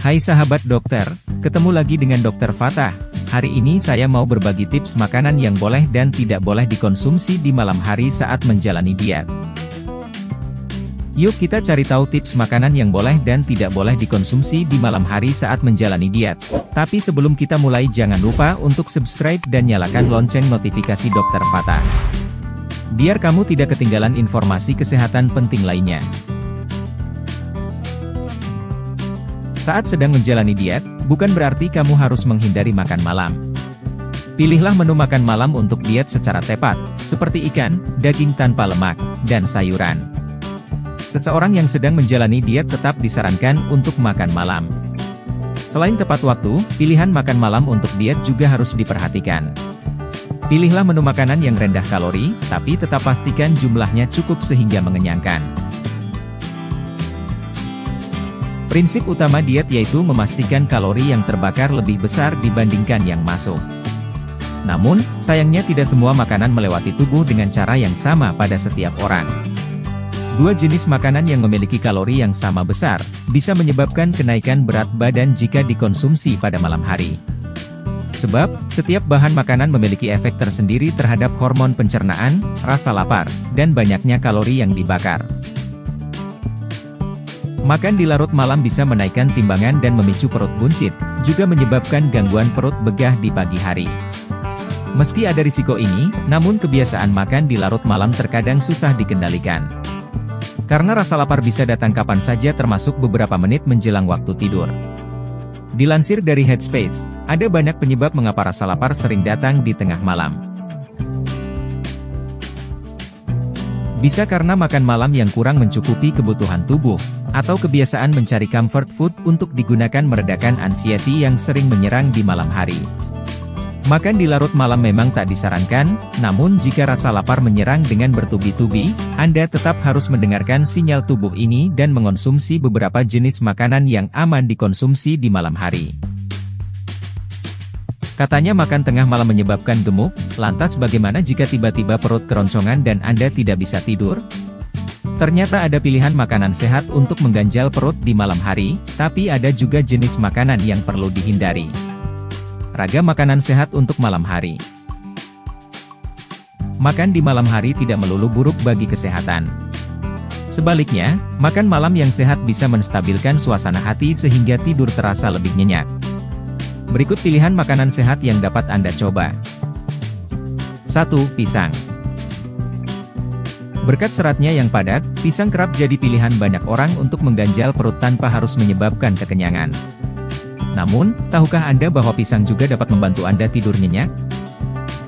Hai sahabat dokter, ketemu lagi dengan Dokter Fatah. Hari ini saya mau berbagi tips makanan yang boleh dan tidak boleh dikonsumsi di malam hari saat menjalani diet. Yuk kita cari tahu tips makanan yang boleh dan tidak boleh dikonsumsi di malam hari saat menjalani diet. Tapi sebelum kita mulai jangan lupa untuk subscribe dan nyalakan lonceng notifikasi Dokter Fatah. Biar kamu tidak ketinggalan informasi kesehatan penting lainnya. Saat sedang menjalani diet, bukan berarti kamu harus menghindari makan malam. Pilihlah menu makan malam untuk diet secara tepat, seperti ikan, daging tanpa lemak, dan sayuran. Seseorang yang sedang menjalani diet tetap disarankan untuk makan malam. Selain tepat waktu, pilihan makan malam untuk diet juga harus diperhatikan. Pilihlah menu makanan yang rendah kalori, tapi tetap pastikan jumlahnya cukup sehingga mengenyangkan. Prinsip utama diet yaitu memastikan kalori yang terbakar lebih besar dibandingkan yang masuk. Namun, sayangnya tidak semua makanan melewati tubuh dengan cara yang sama pada setiap orang. Dua jenis makanan yang memiliki kalori yang sama besar, bisa menyebabkan kenaikan berat badan jika dikonsumsi pada malam hari. Sebab, setiap bahan makanan memiliki efek tersendiri terhadap hormon pencernaan, rasa lapar, dan banyaknya kalori yang dibakar. Makan di larut malam bisa menaikkan timbangan dan memicu perut buncit, juga menyebabkan gangguan perut begah di pagi hari. Meski ada risiko ini, namun kebiasaan makan di larut malam terkadang susah dikendalikan. Karena rasa lapar bisa datang kapan saja termasuk beberapa menit menjelang waktu tidur. Dilansir dari Headspace, ada banyak penyebab mengapa rasa lapar sering datang di tengah malam. Bisa karena makan malam yang kurang mencukupi kebutuhan tubuh, atau kebiasaan mencari comfort food untuk digunakan meredakan anxiety yang sering menyerang di malam hari. Makan di larut malam memang tak disarankan, namun jika rasa lapar menyerang dengan bertubi-tubi, Anda tetap harus mendengarkan sinyal tubuh ini dan mengonsumsi beberapa jenis makanan yang aman dikonsumsi di malam hari. Katanya makan tengah malam menyebabkan gemuk, lantas bagaimana jika tiba-tiba perut keroncongan dan Anda tidak bisa tidur? Ternyata ada pilihan makanan sehat untuk mengganjal perut di malam hari, tapi ada juga jenis makanan yang perlu dihindari. Ragam makanan sehat untuk malam hari. Makan di malam hari tidak melulu buruk bagi kesehatan. Sebaliknya, makan malam yang sehat bisa menstabilkan suasana hati sehingga tidur terasa lebih nyenyak. Berikut pilihan makanan sehat yang dapat Anda coba. 1. Pisang. Berkat seratnya yang padat, pisang kerap jadi pilihan banyak orang untuk mengganjal perut tanpa harus menyebabkan kekenyangan. Namun, tahukah Anda bahwa pisang juga dapat membantu Anda tidur nyenyak?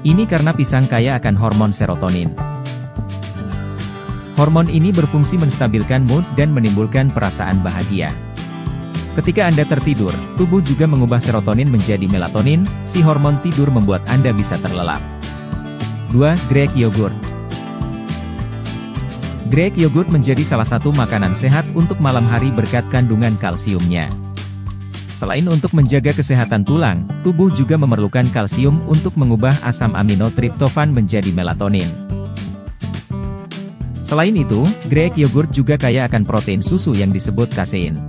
Ini karena pisang kaya akan hormon serotonin. Hormon ini berfungsi menstabilkan mood dan menimbulkan perasaan bahagia. Ketika Anda tertidur, tubuh juga mengubah serotonin menjadi melatonin, si hormon tidur membuat Anda bisa terlelap. 2. Greek yogurt. Greek yogurt menjadi salah satu makanan sehat untuk malam hari berkat kandungan kalsiumnya. Selain untuk menjaga kesehatan tulang, tubuh juga memerlukan kalsium untuk mengubah asam amino triptofan menjadi melatonin. Selain itu, Greek yogurt juga kaya akan protein susu yang disebut kasein.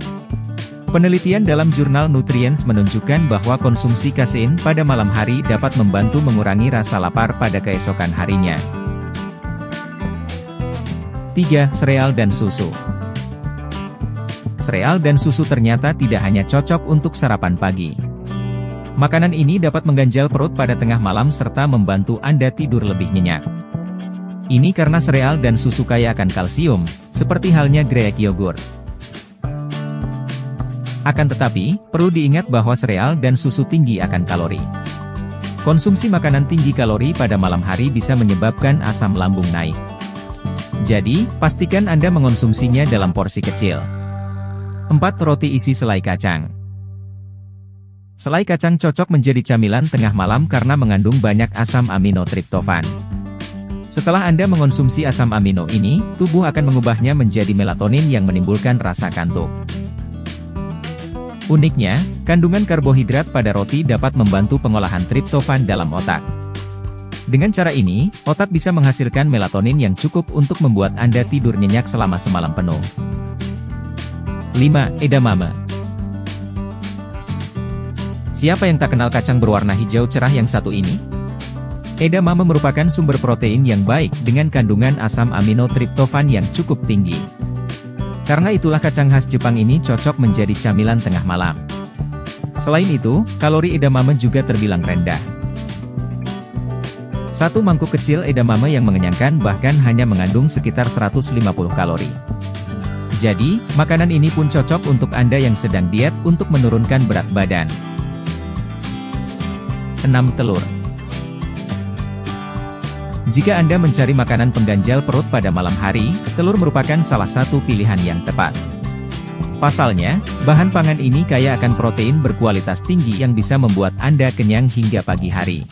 Penelitian dalam jurnal Nutrients menunjukkan bahwa konsumsi kasein pada malam hari dapat membantu mengurangi rasa lapar pada keesokan harinya. 3. Sereal dan susu. Sereal dan susu ternyata tidak hanya cocok untuk sarapan pagi. Makanan ini dapat mengganjal perut pada tengah malam serta membantu Anda tidur lebih nyenyak. Ini karena sereal dan susu kaya akan kalsium, seperti halnya Greek yogurt. Akan tetapi, perlu diingat bahwa sereal dan susu tinggi akan kalori. Konsumsi makanan tinggi kalori pada malam hari bisa menyebabkan asam lambung naik. Jadi, pastikan Anda mengonsumsinya dalam porsi kecil. 4. Roti isi selai kacang. Selai kacang cocok menjadi camilan tengah malam karena mengandung banyak asam amino triptofan. Setelah Anda mengonsumsi asam amino ini, tubuh akan mengubahnya menjadi melatonin yang menimbulkan rasa kantuk. Uniknya, kandungan karbohidrat pada roti dapat membantu pengolahan triptofan dalam otak. Dengan cara ini, otak bisa menghasilkan melatonin yang cukup untuk membuat Anda tidur nyenyak selama semalam penuh. 5. Edamame. Siapa yang tak kenal kacang berwarna hijau cerah yang satu ini? Edamame merupakan sumber protein yang baik dengan kandungan asam amino triptofan yang cukup tinggi. Karena itulah kacang khas Jepang ini cocok menjadi camilan tengah malam. Selain itu, kalori edamame juga terbilang rendah. Satu mangkuk kecil edamame yang mengenyangkan bahkan hanya mengandung sekitar 150 kalori. Jadi, makanan ini pun cocok untuk Anda yang sedang diet untuk menurunkan berat badan. 6. Telur. Jika Anda mencari makanan pengganjal perut pada malam hari, telur merupakan salah satu pilihan yang tepat. Pasalnya, bahan pangan ini kaya akan protein berkualitas tinggi yang bisa membuat Anda kenyang hingga pagi hari.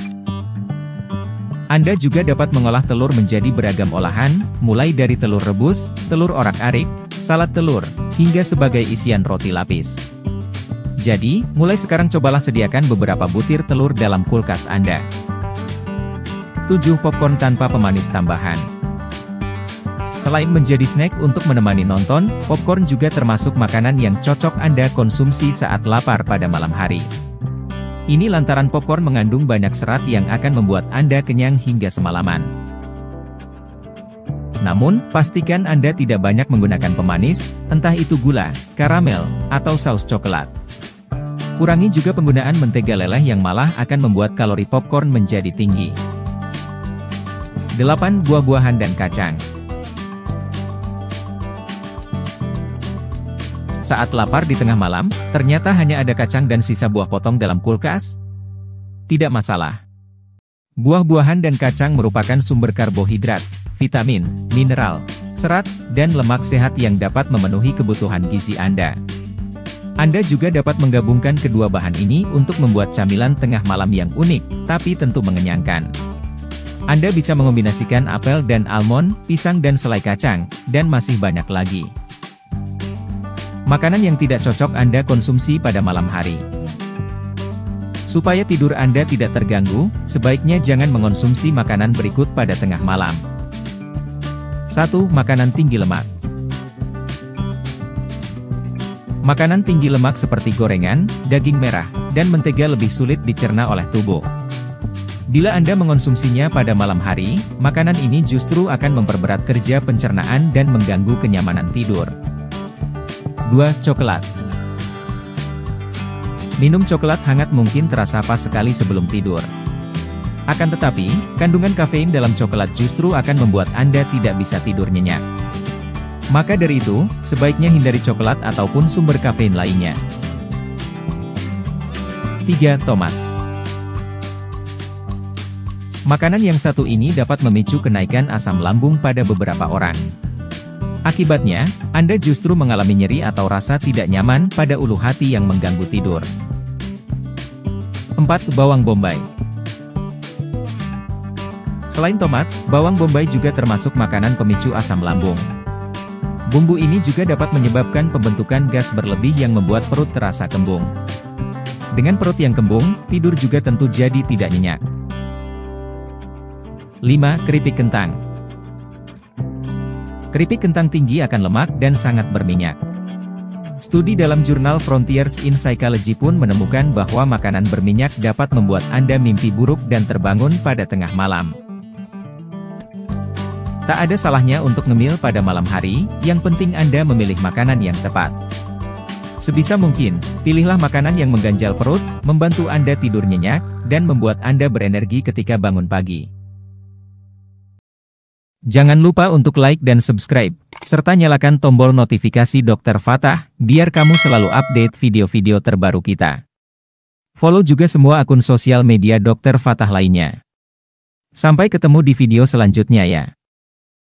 Anda juga dapat mengolah telur menjadi beragam olahan, mulai dari telur rebus, telur orak-arik, salad telur, hingga sebagai isian roti lapis. Jadi, mulai sekarang cobalah sediakan beberapa butir telur dalam kulkas Anda. 7. Popcorn tanpa pemanis tambahan. Selain menjadi snack untuk menemani nonton, popcorn juga termasuk makanan yang cocok Anda konsumsi saat lapar pada malam hari. Ini lantaran popcorn mengandung banyak serat yang akan membuat Anda kenyang hingga semalaman. Namun, pastikan Anda tidak banyak menggunakan pemanis, entah itu gula, karamel, atau saus coklat. Kurangi juga penggunaan mentega leleh yang malah akan membuat kalori popcorn menjadi tinggi. 8. Buah-buahan dan kacang. Saat lapar di tengah malam, ternyata hanya ada kacang dan sisa buah potong dalam kulkas? Tidak masalah. Buah-buahan dan kacang merupakan sumber karbohidrat, vitamin, mineral, serat, dan lemak sehat yang dapat memenuhi kebutuhan gizi Anda. Anda juga dapat menggabungkan kedua bahan ini untuk membuat camilan tengah malam yang unik, tapi tentu mengenyangkan. Anda bisa mengombinasikan apel dan almond, pisang dan selai kacang, dan masih banyak lagi. Makanan yang tidak cocok Anda konsumsi pada malam hari. Supaya tidur Anda tidak terganggu, sebaiknya jangan mengonsumsi makanan berikut pada tengah malam. 1. Makanan tinggi lemak. Makanan tinggi lemak seperti gorengan, daging merah, dan mentega lebih sulit dicerna oleh tubuh. Bila Anda mengonsumsinya pada malam hari, makanan ini justru akan memperberat kerja pencernaan dan mengganggu kenyamanan tidur. 2. Coklat. Minum coklat hangat mungkin terasa pas sekali sebelum tidur. Akan tetapi, kandungan kafein dalam coklat justru akan membuat Anda tidak bisa tidur nyenyak. Maka dari itu, sebaiknya hindari coklat ataupun sumber kafein lainnya. 3. Tomat. Makanan yang satu ini dapat memicu kenaikan asam lambung pada beberapa orang. Akibatnya, Anda justru mengalami nyeri atau rasa tidak nyaman pada ulu hati yang mengganggu tidur. 4. Bawang bombay. Selain tomat, bawang bombay juga termasuk makanan pemicu asam lambung. Bumbu ini juga dapat menyebabkan pembentukan gas berlebih yang membuat perut terasa kembung. Dengan perut yang kembung, tidur juga tentu jadi tidak nyenyak. 5. Keripik kentang. Keripik kentang tinggi akan lemak dan sangat berminyak. Studi dalam jurnal Frontiers in Psychology pun menemukan bahwa makanan berminyak dapat membuat Anda mimpi buruk dan terbangun pada tengah malam. Tak ada salahnya untuk ngemil pada malam hari, yang penting Anda memilih makanan yang tepat. Sebisa mungkin, pilihlah makanan yang mengganjal perut, membantu Anda tidur nyenyak, dan membuat Anda berenergi ketika bangun pagi. Jangan lupa untuk like dan subscribe, serta nyalakan tombol notifikasi Dr. Fatah, biar kamu selalu update video-video terbaru kita. Follow juga semua akun sosial media Dr. Fatah lainnya. Sampai ketemu di video selanjutnya ya.